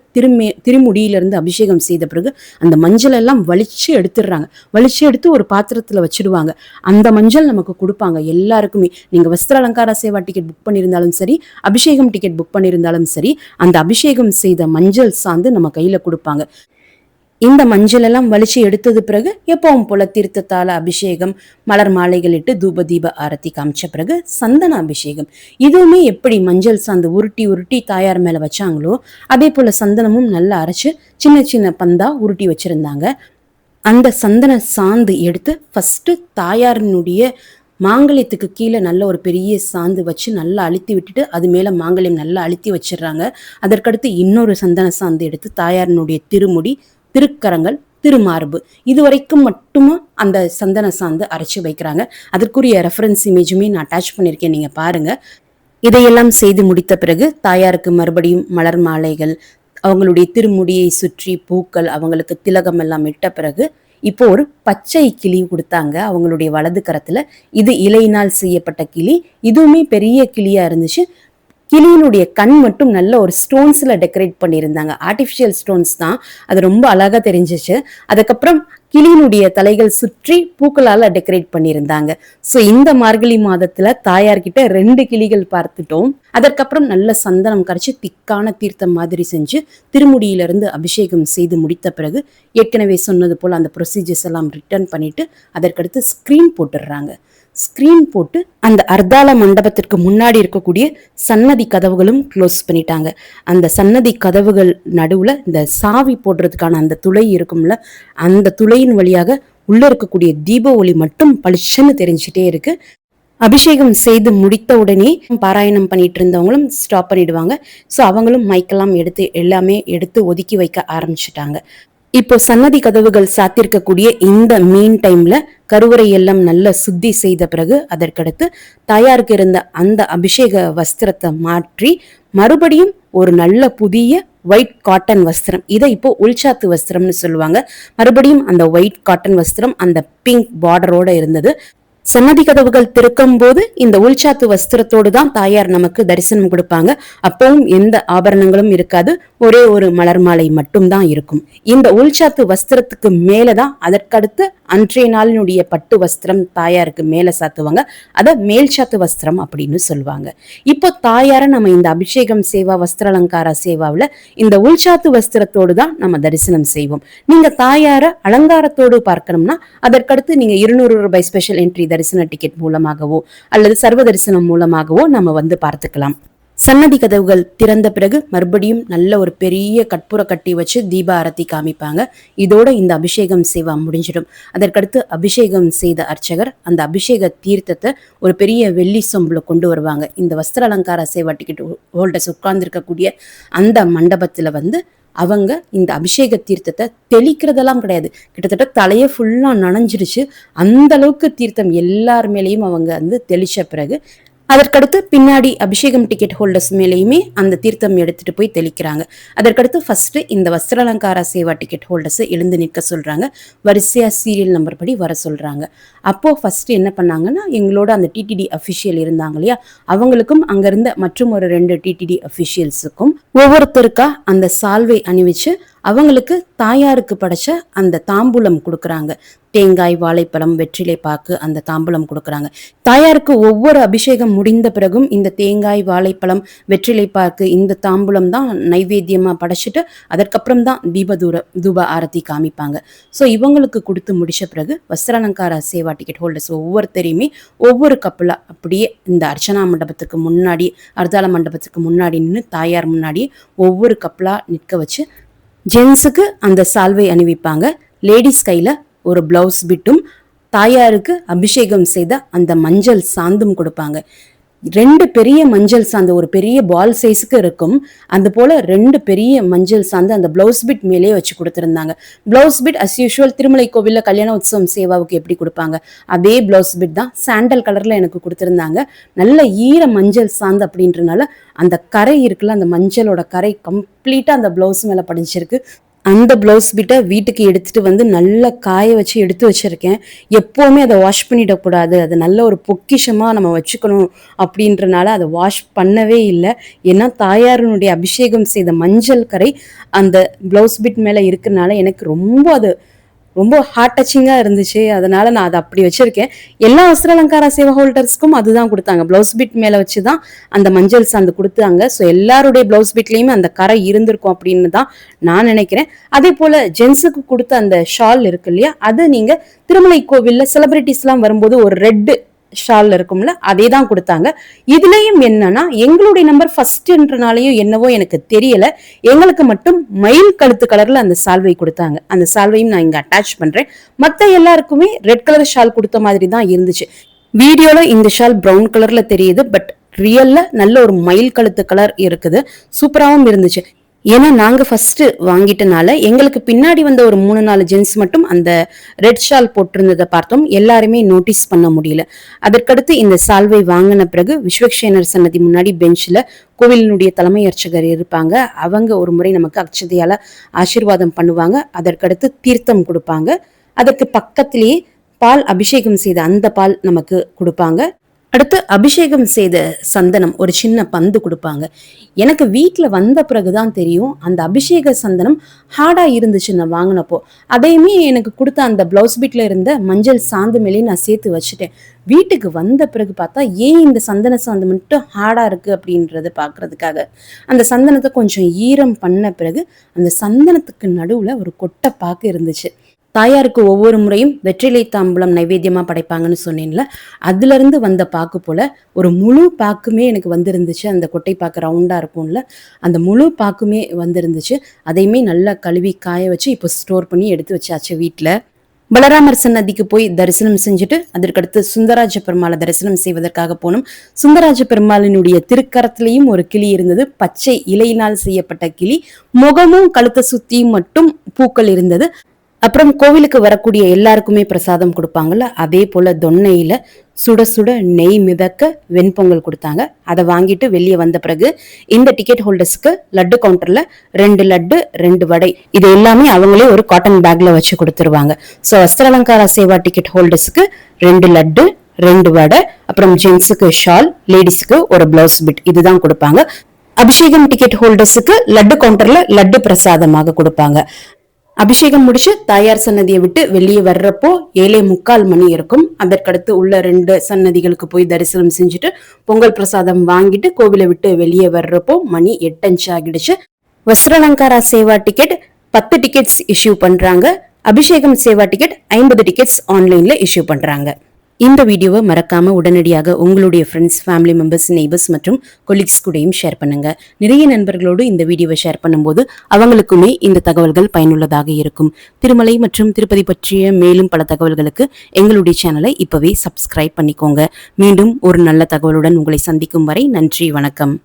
திருமுடியிலிருந்து அபிஷேகம் செய்த பிறகு அந்த மஞ்சள் எல்லாம் வலிச்சு எடுத்துடுறாங்க. வலிச்சு எடுத்து ஒரு பாத்திரத்துல வச்சிடுவாங்க. அந்த மஞ்சள் நமக்கு கொடுப்பாங்க எல்லாருக்குமே. நீங்க வஸ்திர அலங்கார சேவா டிக்கெட் புக் பண்ணியிருந்தாலும் சரி, அபிஷேகம் டிக்கெட் புக் பண்ணியிருந்தாலும் சரி, அந்த அபிஷேகம் செய்த மஞ்சள் சாந்து நம்ம கையில கொடுப்பாங்க. இந்த மஞ்சள் எல்லாம் வலிச்சு எடுத்தது பிறகு எப்பவும் போல தீர்த்தத்தால அபிஷேகம், மலர் மாலைகள் இட்டு தூப தீப ஆரத்தி காமிச்ச பிறகு சந்தன அபிஷேகம். இதுவுமே எப்படி மஞ்சள் சாந்து உருட்டி உருட்டி தாயார் மேல வச்சாங்களோ அதே போல சந்தனமும் நல்லா அரைச்சு சின்ன சின்ன பந்தா உருட்டி வச்சிருந்தாங்க. அந்த சந்தன சாந்து எடுத்து ஃபர்ஸ்ட் தாயாரினுடைய மாங்கல்யத்துக்கு கீழே நல்ல ஒரு பெரிய சாந்து வச்சு நல்லா அழுத்தி விட்டுட்டு அது மேல மாங்கல்யம் நல்லா அழுத்தி வச்சிடுறாங்க. அதற்கடுத்து இன்னொரு சந்தன சாந்து எடுத்து தாயாரினுடைய திருமுடி, திருக்கரங்கள், திருமார்பு இதுவரைக்கும் மட்டுமா அந்த சந்தன சாந்து அரைச்சி வைக்கிறாங்க. அதற்குரிய ரெஃபரன்ஸ் இமேஜுமே நான் அட்டாச் பண்ணியிருக்கேன், நீங்க பாருங்க. இதையெல்லாம் செய்து முடித்த பிறகு தாயாருக்கு மறுபடியும் மலர் மாலைகள், அவங்களுடைய திருமுடியை சுற்றி பூக்கள், அவங்களுக்கு திலகம் எல்லாம் இட்ட பிறகு இப்போ ஒரு பச்சை கிளி கொடுத்தாங்க அவங்களுடைய வலது கரத்துல. இது இலையினால் செய்யப்பட்ட கிளி. இதுவுமே பெரிய கிளியா இருந்துச்சு. கிளியினுடைய கண் மட்டும் நல்ல ஒரு ஸ்டோன்ஸ்ல டெக்கரேட் பண்ணியிருந்தாங்க. ஆர்டிஃபிஷியல் ஸ்டோன்ஸ் தான், அது ரொம்ப அழகா தெரிஞ்சிச்சு. அதுக்கப்புறம் கிளியினுடைய தலைகள் சுற்றி பூக்களால டெக்கரேட் பண்ணியிருந்தாங்க. ஸோ இந்த மார்கழி மாதத்துல தாயார்கிட்ட 2 கிளிகள் பார்த்துட்டோம். அதற்கப்புறம் நல்ல சந்தனம் கரைச்சி திக்கான தீர்த்தம் மாதிரி செஞ்சு திருமுடியிலிருந்து அபிஷேகம் செய்து முடித்த பிறகு ஏற்கனவே சொன்னது போல அந்த ப்ரொசீஜர்ஸ் எல்லாம் ரிட்டர்ன் பண்ணிட்டு அதற்கடுத்து ஸ்கிரீன் போட்டுடுறாங்க. ஸ்கிரீன் போட்டு அந்த அர்த்தால மண்டபத்திற்கு முன்னாடி இருக்கக்கூடிய சன்னதி கதவுகளும் க்ளோஸ் பண்ணிட்டாங்க. அந்த சன்னதி கதவுகள் நடுவுல இந்த சாவி போடுறதுக்கான அந்த துளை இருக்கும்ல, அந்த துளையின் வழியாக உள்ள இருக்கக்கூடிய தீப ஒளி மட்டும் பளிச்சுன்னு தெரிஞ்சுட்டே இருக்கு. அபிஷேகம் செய்து முடித்த உடனே பாராயணம் பண்ணிட்டு இருந்தவங்களும் ஸ்டாப் பண்ணிடுவாங்க. ஸோ அவங்களும் மைக்கெல்லாம் எடுத்து எல்லாமே எடுத்து ஒதுக்கி வைக்க ஆரம்பிச்சுட்டாங்க. இப்போ சன்னதி கதவுகள் சாத்திருக்கக்கூடிய இந்த மீன் டைம்ல கருவறை எல்லாம் நல்ல சுத்தி செய்த பிறகு அதற்கடுத்து தாயாருக்கு இருந்த அந்த அபிஷேக வஸ்திரத்தை மாற்றி மறுபடியும் ஒரு நல்ல புதிய ஒயிட் காட்டன் வஸ்திரம், இதை இப்போ உள்சாத்து வஸ்திரம்னு சொல்லுவாங்க. மறுபடியும் அந்த ஒயிட் காட்டன் வஸ்திரம் அந்த பிங்க் பார்டரோட இருந்தது. சன்னதி கதவுகள் திறக்கும் போது இந்த உள்சாத்து வஸ்திரத்தோடு தான் தாயார் நமக்கு தரிசனம் கொடுப்பாங்க. அப்பவும் எந்த ஆபரணங்களும் இருக்காது, ஒரே ஒரு மலர் மாலை மட்டும் தான் இருக்கும். இந்த உள்சாத்து வஸ்திரத்துக்கு மேலதான் அதற்கடுத்து அன்றைய நாளினுடைய பட்டு வஸ்திரம் தாயாருக்கு மேல சாத்துவாங்க. அத மேல் சாத்து வஸ்திரம் அப்படின்னு சொல்லுவாங்க. இப்போ தாயார நம்ம இந்த அபிஷேகம் சேவா வஸ்திர அலங்கார சேவாவில் இந்த உள்சாத்து வஸ்திரத்தோடு தான் நம்ம தரிசனம் செய்வோம். நீங்க தாயார அலங்காரத்தோடு பார்க்கணும்னா அதற்கடுத்து நீங்க 200 ரூபாய் ஸ்பெஷல் என்ட்ரி தரிசன டிக்கெட் மூலமாகவோ அல்லது சர்வ தரிசனம் மூலமாகவோ நம்ம வந்து பார்த்துக்கலாம். சன்னதி கதவுகள் திறந்த பிறகு மறுபடியும் நல்ல ஒரு பெரிய கற்பூர கட்டி வச்சு தீப ஆரத்தி காமிப்பாங்க. இதோட இந்த அபிஷேகம் சேவா முடிஞ்சிடும். அதற்கடுத்து அபிஷேகம் செய்த அர்ச்சகர் அந்த அபிஷேக தீர்த்தத்தை ஒரு பெரிய வெள்ளி சொம்புல கொண்டு வருவாங்க. இந்த வஸ்திர அலங்கார சேவா டிக்கெட் ஹோல்டர்ஸ் உட்கார்ந்து இருக்கக்கூடிய அந்த மண்டபத்துல வந்து அவங்க இந்த அபிஷேக தீர்த்தத்தை தெளிக்கிறதெல்லாம் கிடையாது. கிட்டத்தட்ட தலையை ஃபுல்லா நனைஞ்சிருச்சு. அந்த அளவுக்கு தீர்த்தம் எல்லார் மேலேயும் அவங்க வந்து தெளிச்ச பிறகு அதற்கடுத்து பின்னாடி அபிஷேகம் டிக்கெட் ஹோல்டர்ஸ் மேலேயுமே அந்த தீர்த்தம் எடுத்துட்டு போய் தெளிக்கிறாங்க. அதற்கடுத்து ஃபர்ஸ்ட் இந்த வஸ்திர அலங்கார சேவா டிக்கெட் ஹோல்டர்ஸ் எழுந்து நிற்க சொல்றாங்க. வரிசையா சீரியல் நம்பர் படி வர சொல்றாங்க. அப்போ ஃபர்ஸ்ட் என்ன பண்ணாங்கன்னா எங்களோட அந்த டிடிடி அபிஷியல் இருந்தாங்க இல்லையா, அவங்களுக்கும் அங்க இருந்த மற்றும் ஒரு 2 டிடிடி அபிஷியல்ஸுக்கும் ஒவ்வொருத்தருக்கா அந்த சால்வை அணிவிச்சு அவங்களுக்கு தாயாருக்கு படைச்ச அந்த தாம்பூலம் கொடுக்குறாங்க. தேங்காய், வாழைப்பழம், வெற்றிலை பாக்கு அந்த தாம்பூலம் கொடுக்குறாங்க. தாயாருக்கு ஒவ்வொரு அபிஷேகம் முடிந்த பிறகும் இந்த தேங்காய், வாழைப்பழம், வெற்றிலை பாக்கு இந்த தாம்பூலம் தான் நைவேத்தியமா படைச்சிட்டு அதற்கப்புறம் தான் தூப ஆரத்தி காமிப்பாங்க. ஸோ இவங்களுக்கு கொடுத்து முடிச்ச பிறகு வஸ்திர அலங்கார சேவா டிக்கெட் ஹோல்டர்ஸ் ஒவ்வொருத்தரையுமே ஒவ்வொரு கப்பலா அப்படியே இந்த அர்ச்சனா மண்டபத்துக்கு முன்னாடி, அர்த்தாள மண்டபத்துக்கு முன்னாடி நின்று தாயார் முன்னாடி ஒவ்வொரு கப்பலா நிற்க வச்சு ஜென்ஸுக்கு அந்த சால்வை அணிவிப்பாங்க. லேடிஸ் கையில ஒரு பிளவுஸ் பிட்டும் தாயாருக்கு அபிஷேகம் செய்த அந்த மஞ்சள் சாந்தும் கொடுப்பாங்க. 2 பெரிய மஞ்சள் சாந்து ஒரு பெரிய பால் சைஸுக்கு இருக்கும். அது போல 2 பெரிய மஞ்சள் சாந்து அந்த பிளவுஸ் பிட் மேலேயே வச்சு கொடுத்துருந்தாங்க. Blouse bit as usual Tirumala கோவில்ல கல்யாண உற்சவம் சேவாவுக்கு எப்படி கொடுப்பாங்க அதே பிளவுஸ் பிட் தான் சாண்டல் கலர்ல எனக்கு கொடுத்துருந்தாங்க. நல்ல ஈர மஞ்சள் சாந்து அப்படின்றனால அந்த கரை இருக்குல்ல, அந்த மஞ்சளோட கரை கம்ப்ளீட்டா அந்த பிளவுஸ் மேல படிஞ்சிருக்கு. அந்த பிளவுஸ் பிட்டை வீட்டுக்கு எடுத்துட்டு வந்து நல்லா காய வச்சு எடுத்து வச்சிருக்கேன். எப்போவுமே அதை வாஷ் பண்ணிடக்கூடாது, அது நல்ல ஒரு பொக்கிஷமா நம்ம வச்சுக்கணும் அப்படின்றனால அதை வாஷ் பண்ணவே இல்லை. ஏன்னா தாயாரனுடைய அபிஷேகம் செய்த மஞ்சள் கரை அந்த பிளவுஸ் பிட் மேல இருக்கிறதுனால எனக்கு ரொம்ப ஹார்ட் டச்சிங்கா இருந்துச்சு. அதனால நான் அதை அப்படி வச்சிருக்கேன். எல்லா வஸ்திர அலங்கார சேவா ஹோல்டர்ஸ்க்கும் அதுதான் கொடுத்தாங்க. பிளவுஸ் பிட் மேல வச்சுதான் அந்த மஞ்சள் சாந்து கொடுத்தாங்க. ஸோ எல்லாருடைய பிளவுஸ் பிட்லயுமே அந்த கரை இருந்திருக்கும் அப்படின்னு தான் நான் நினைக்கிறேன். அதே போல ஜென்ஸுக்கு கொடுத்த அந்த ஷால் இருக்கு இல்லையா, அது நீங்க திருமலை கோவில்ல செலிபிரிட்டிஸ் எல்லாம் வரும்போது ஒரு ரெட் ஷால் இருக்கும்ல, அதே தான் கொடுத்தாங்க. இதுலயும் என்னன்னா எங்களுடைய நம்பர் ஃபர்ஸ்ட்ன்றனாலயும் என்னவோ எனக்கு தெரியல, எங்களுக்கு மட்டும் மயில் கழுத்து கலர்ல அந்த சால்வை கொடுத்தாங்க. அந்த சால்வையும் நான் இங்க அட்டாச் பண்றேன். மத்த எல்லாருக்குமே ரெட் கலர் ஷால் கொடுத்த மாதிரி தான் இருந்துச்சு. வீடியோல இந்த ஷால் பிரவுன் கலர்ல தெரியுது, பட் ரியல்ல நல்ல ஒரு மயில் கழுத்து கலர் இருக்குது. சூப்பராகவும் இருந்துச்சு. ஏன்னா நாங்க ஃபர்ஸ்ட் வாங்கிட்டனால எங்களுக்கு பின்னாடி வந்த ஒரு 3-4 ஜென்ஸ் மட்டும் அந்த ரெட் ஷால் போட்டிருந்ததை பார்த்தோம். எல்லாருமே நோட்டீஸ் பண்ண முடியல. அதற்கடுத்து இந்த சால்வை வாங்கின பிறகு விஸ்வக்சேனர் சன்னதி முன்னாடி பெஞ்சில் கோவிலினுடைய தலைமை அர்ச்சகர் இருப்பாங்க. அவங்க ஒரு முறை நமக்கு அக்ஷதையால ஆசீர்வாதம் பண்ணுவாங்க. அதற்கடுத்து தீர்த்தம் கொடுப்பாங்க. அதற்கு பக்கத்திலேயே பால் அபிஷேகம் செய்த அந்த பால் நமக்கு கொடுப்பாங்க. அடுத்து அபிஷேகம் செய்த சந்தனம் ஒரு சின்ன பந்து கொடுப்பாங்க. எனக்கு வீட்டில் வந்த பிறகுதான் தெரியும் அந்த அபிஷேக சந்தனம் ஹார்டா இருந்துச்சு நான் வாங்கினப்போ. அதையுமே எனக்கு கொடுத்த அந்த பிளவுஸ் பிட்ல இருந்த மஞ்சள் சாந்து மேலே நான் சேர்த்து வச்சுட்டேன். வீட்டுக்கு வந்த பிறகு பார்த்தா ஏன் இந்த சந்தன சாந்து மட்டும் ஹார்டா இருக்கு அப்படின்றத பாக்குறதுக்காக அந்த சந்தனத்தை கொஞ்சம் ஈரம் பண்ண பிறகு அந்த சந்தனத்துக்கு நடுவுல ஒரு கொட்டை பாக்கு இருந்துச்சு. தாயாருக்கு ஒவ்வொரு முறையும் வெற்றிலை தாம்பூலம் நைவேத்தியமா படைப்பாங்கன்னு சொன்னேன்ல, அதுல இருந்து வந்த பாக்கு போல ஒரு முழு பாக்குமே எனக்கு வந்திருந்துச்சு. அந்த கொட்டை பாக்கு ரவுண்டா இருக்கும்ல, அந்த முழு பாக்குமே வந்திருந்துச்சு. அதையுமே நல்லா கழுவி காய வச்சு இப்போ ஸ்டோர் பண்ணி எடுத்து வச்சாச்சு வீட்டுல. பலராமர் சன்னதிக்கு போய் தரிசனம் செஞ்சுட்டு அதற்கடுத்து சுந்தராஜ பெருமாளை தரிசனம் செய்வதற்காக போனோம். சுந்தராஜ பெருமாளினுடைய திருக்கரத்திலையும் ஒரு கிளி இருந்தது. பச்சை இலையினால் செய்யப்பட்ட கிளி. முகமும் கழுத்தை சுத்தியும் மட்டும் பூக்கள் இருந்தது. அப்புறம் கோவிலுக்கு வரக்கூடிய எல்லாருக்குமே பிரசாதம் கொடுப்பாங்கல்ல, அதே போல தொன்னையில சுட சுட நெய் மிதக்க வெண்பொங்கல் கொடுத்தாங்க. அதை வாங்கிட்டு வெளியே வந்த பிறகு இந்த டிக்கெட் ஹோல்டர்ஸ்க்கு லட்டு கவுண்டர்ல 2 லட்டு 2 வடை இது எல்லாமே அவங்களே ஒரு காட்டன் பேக்ல வச்சு கொடுத்துருவாங்க. ஸோ வஸ்திர அலங்கார சேவா டிக்கெட் ஹோல்டர்ஸ்க்கு 2 லட்டு 2 வடை, அப்புறம் ஜென்ஸுக்கு ஷால், லேடிஸ்க்கு ஒரு பிளவுஸ் பிட் இதுதான் கொடுப்பாங்க. அபிஷேகம் டிக்கெட் ஹோல்டர்ஸுக்கு லட்டு கவுண்டர்ல லட்டு பிரசாதமாக கொடுப்பாங்க. அபிஷேகம் முடிச்சு தாயார் சன்னதியை விட்டு வெளியே வர்றப்போ 7:45 மணி இருக்கும். அதற்கடுத்து உள்ள 2 சன்னதிகளுக்கு போய் தரிசனம் செஞ்சுட்டு பொங்கல் பிரசாதம் வாங்கிட்டு கோவிலை விட்டு வெளியே வர்றப்போ மணி 8:05 ஆகிடுச்சு. வஸ்திர அலங்காரா சேவா டிக்கெட் 10 டிக்கெட்ஸ் இஷ்யூ பண்றாங்க. அபிஷேகம் சேவா டிக்கெட் 50 டிக்கெட்ஸ் ஆன்லைன்ல இஷ்யூ பண்றாங்க. இந்த வீடியோவை மறக்காம உடனடியாக உங்களுடைய ஃப்ரெண்ட்ஸ், ஃபேமிலி மெம்பர்ஸ், நெய்பர்ஸ் மற்றும் கொலீக்ஸ் கூடயும் ஷேர் பண்ணுங்க. நிறைய நண்பர்களோடு இந்த வீடியோவை ஷேர் பண்ணும்போது அவங்களுக்குமே இந்த தகவல்கள் பயனுள்ளதாக இருக்கும். திருமலை மற்றும் திருப்பதி பற்றிய மேலும் பல தகவல்களுக்கு எங்களுடைய சேனலை இப்பவே சப்ஸ்கிரைப் பண்ணிக்கோங்க. மீண்டும் ஒரு நல்ல தகவலுடன் உங்களை சந்திக்கும் வரை நன்றி, வணக்கம்.